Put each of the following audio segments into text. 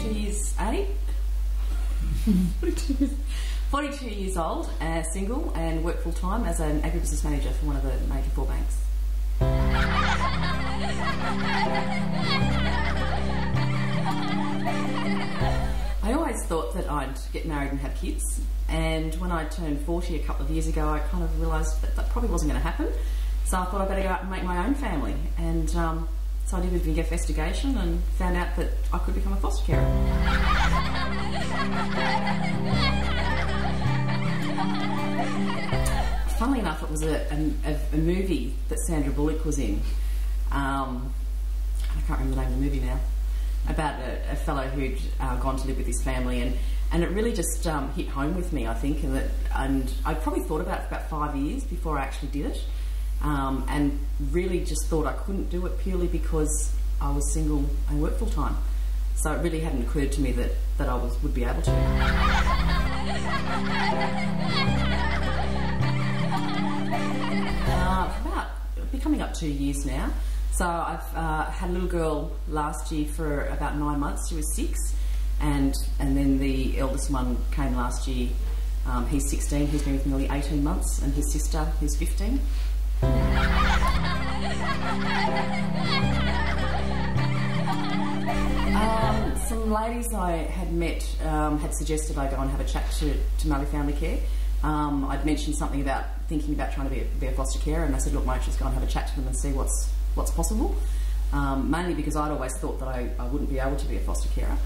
42 years, 42 years old, single, and work full time as an agribusiness manager for one of the major 4 banks. I always thought that I'd get married and have kids, and when I turned 40 a couple of years ago, I kind of realised that that probably wasn't going to happen. So I thought I'd better go out and make my own family, and so I did a big investigation and found out that I could become a foster carer. Funnily enough, it was a movie that Sandra Bullock was in. I can't remember the name of the movie now. About a fellow who'd gone to live with his family, and it really just hit home with me, I think, and I probably thought about it for about 5 years before I actually did it, and really just thought I couldn't do it purely because I was single and worked full time. So it really hadn't occurred to me that I would be able to. It'll be coming up 2 years now. So I've had a little girl last year for about 9 months. She was 6, and then the eldest one came last year. He's 16. He's been with me nearly 18 months, and his sister, who's 15. Some ladies I had met had suggested I go and have a chat to Mallee Family Care. I'd mentioned something about thinking about trying to be a foster carer, and they said, look, why don't you just go and have a chat to them and see what's possible, mainly because I'd always thought that I wouldn't be able to be a foster carer,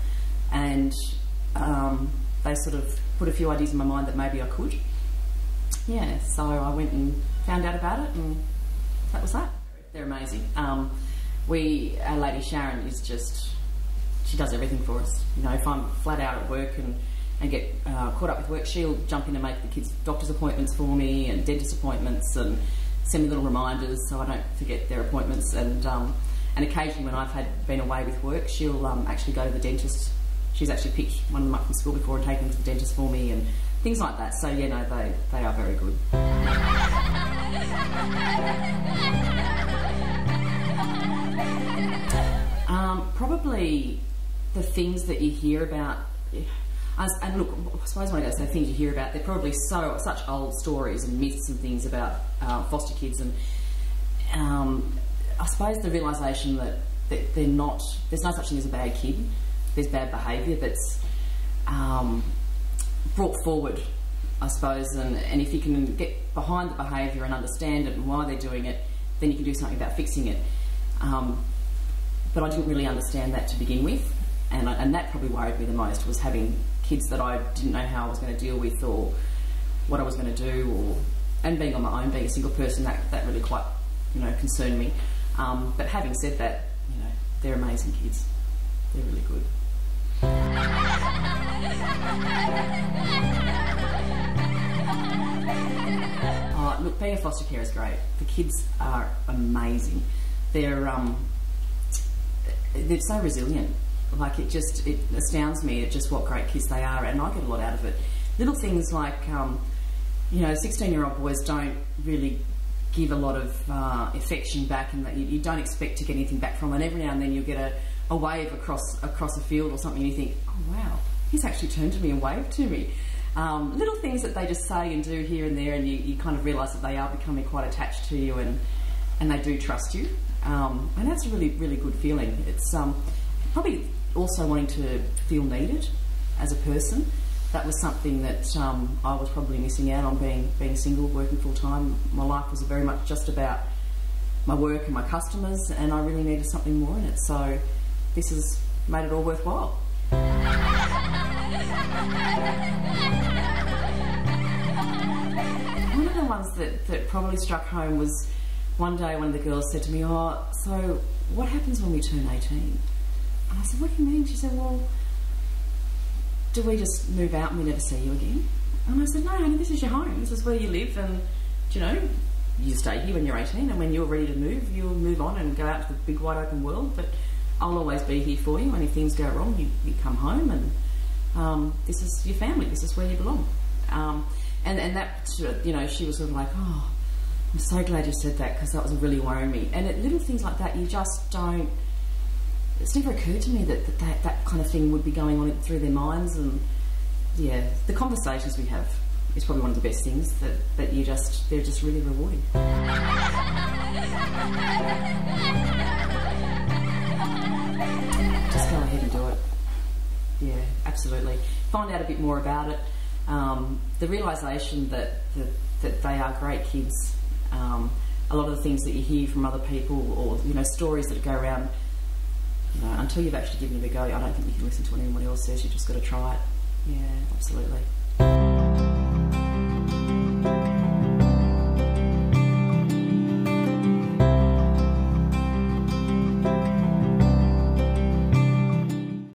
and they sort of put a few ideas in my mind that maybe I could. Yeah, so I went and found out about it, and that was that. They're amazing. Our lady Sharon is just, she does everything for us. You know, if I'm flat out at work and get caught up with work, she'll jump in and make the kids' doctor's appointments for me and dentist appointments, and send me little reminders so I don't forget their appointments, and occasionally when I've been away with work, she'll actually go to the dentist. She's actually picked one of them up from school before and taken them to the dentist for me, and things like that. So yeah, no, they are very good. Probably the things that you hear about, and look, I suppose when I go to say things you hear about, they're probably such old stories and myths and things about foster kids, and I suppose the realisation that they're not, there's no such thing as a bad kid. There's bad behaviour that's brought forward, I suppose, and if you can get behind the behaviour and understand it and why they're doing it, then you can do something about fixing it. But I didn't really understand that to begin with, and that probably worried me the most, was having kids that I didn't know how I was going to deal with or what I was going to do, and being on my own, being a single person, that really quite, concerned me. But having said that, they're amazing kids. They're really good. Look, being a foster carer is great. The kids are amazing. They're so resilient. Like, it astounds me at just what great kids they are, and I get a lot out of it. Little things like, 16-year-old boys don't really give a lot of affection back, and that you don't expect to get anything back from them. And every now and then you'll get a wave across a field or something, and you think, oh wow, he's actually turned to me and waved to me. Little things that they just say and do here and there, and you kind of realise that they are becoming quite attached to you, and they do trust you. And that's a really, really good feeling. It's probably also wanting to feel needed as a person. That was something that I was probably missing out on, being single, working full time. My life was very much just about my work and my customers, and I really needed something more in it. So this has made it all worthwhile. One of the ones that probably struck home was one day one of the girls said to me, oh, so what happens when we turn 18? And I said, what do you mean? She said, well, do we just move out and we never see you again? And I said, no, honey, this is your home. This is where you live, and, you stay here when you're 18, and when you're ready to move, you'll move on and go out to the big wide open world, but I'll always be here for you, and if things go wrong, you come home, and this is your family, this is where you belong. And that, she was sort of like, oh, I'm so glad you said that, because that was really worrying me. And little things like that, you just don't it's never occurred to me that kind of thing would be going on through their minds. And yeah, the conversations we have is probably one of the best things that they're just really rewarding. Just go ahead and do it. Yeah, absolutely. Find out a bit more about it. The realisation that they are great kids. A lot of the things that you hear from other people, or stories that go around, until you've actually given it a go, I don't think you can listen to what anyone else says. You've just got to try it. Yeah, absolutely.